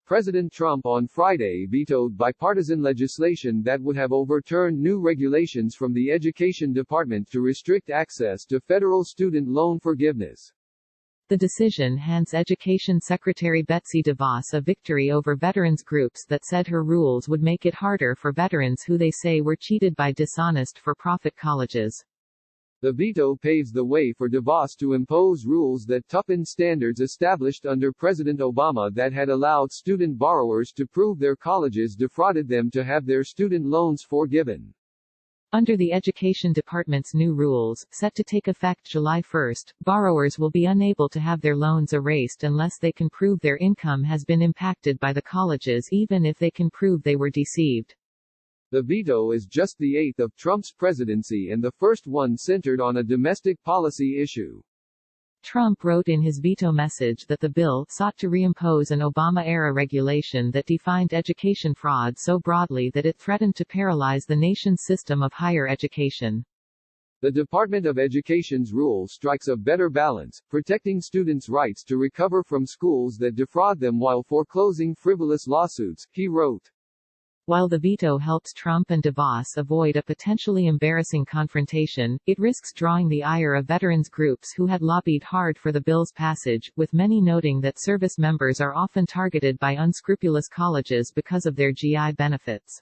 President Trump on Friday vetoed bipartisan legislation that would have overturned new regulations from the Education Department to restrict access to federal student loan forgiveness. The decision hands Education Secretary Betsy DeVos a victory over veterans groups that said her rules would make it harder for veterans who they say were cheated by dishonest for-profit colleges. The veto paves the way for DeVos to impose rules that toughen standards established under President Obama that had allowed student borrowers to prove their colleges defrauded them to have their student loans forgiven. Under the Education Department's new rules, set to take effect July 1, borrowers will be unable to have their loans erased unless they can prove their income has been impacted by the colleges, even if they can prove they were deceived. The veto is just the eighth of Trump's presidency and the first one centered on a domestic policy issue. Trump wrote in his veto message that the bill sought to reimpose an Obama-era regulation that defined education fraud so broadly that it threatened to paralyze the nation's system of higher education. The Department of Education's rule strikes a better balance, protecting students' rights to recover from schools that defraud them while foreclosing frivolous lawsuits, he wrote. While the veto helps Trump and DeVos avoid a potentially embarrassing confrontation, it risks drawing the ire of veterans groups who had lobbied hard for the bill's passage, with many noting that service members are often targeted by unscrupulous colleges because of their GI benefits.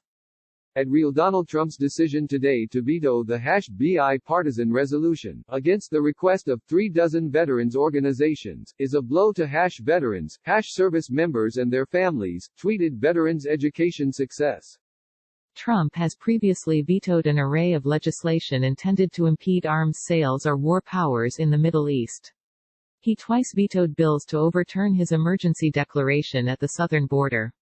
At Real Donald Trump's decision today to veto the bipartisan resolution, against the request of 36 veterans organizations, is a blow to veterans, service members and their families, tweeted Veterans Education Success. Trump has previously vetoed an array of legislation intended to impede arms sales or war powers in the Middle East. He twice vetoed bills to overturn his emergency declaration at the southern border.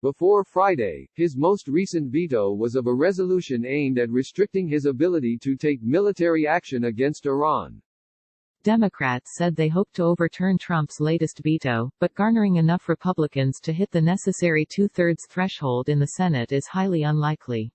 Before Friday, his most recent veto was of a resolution aimed at restricting his ability to take military action against Iran. Democrats said they hoped to overturn Trump's latest veto, but garnering enough Republicans to hit the necessary two-thirds threshold in the Senate is highly unlikely.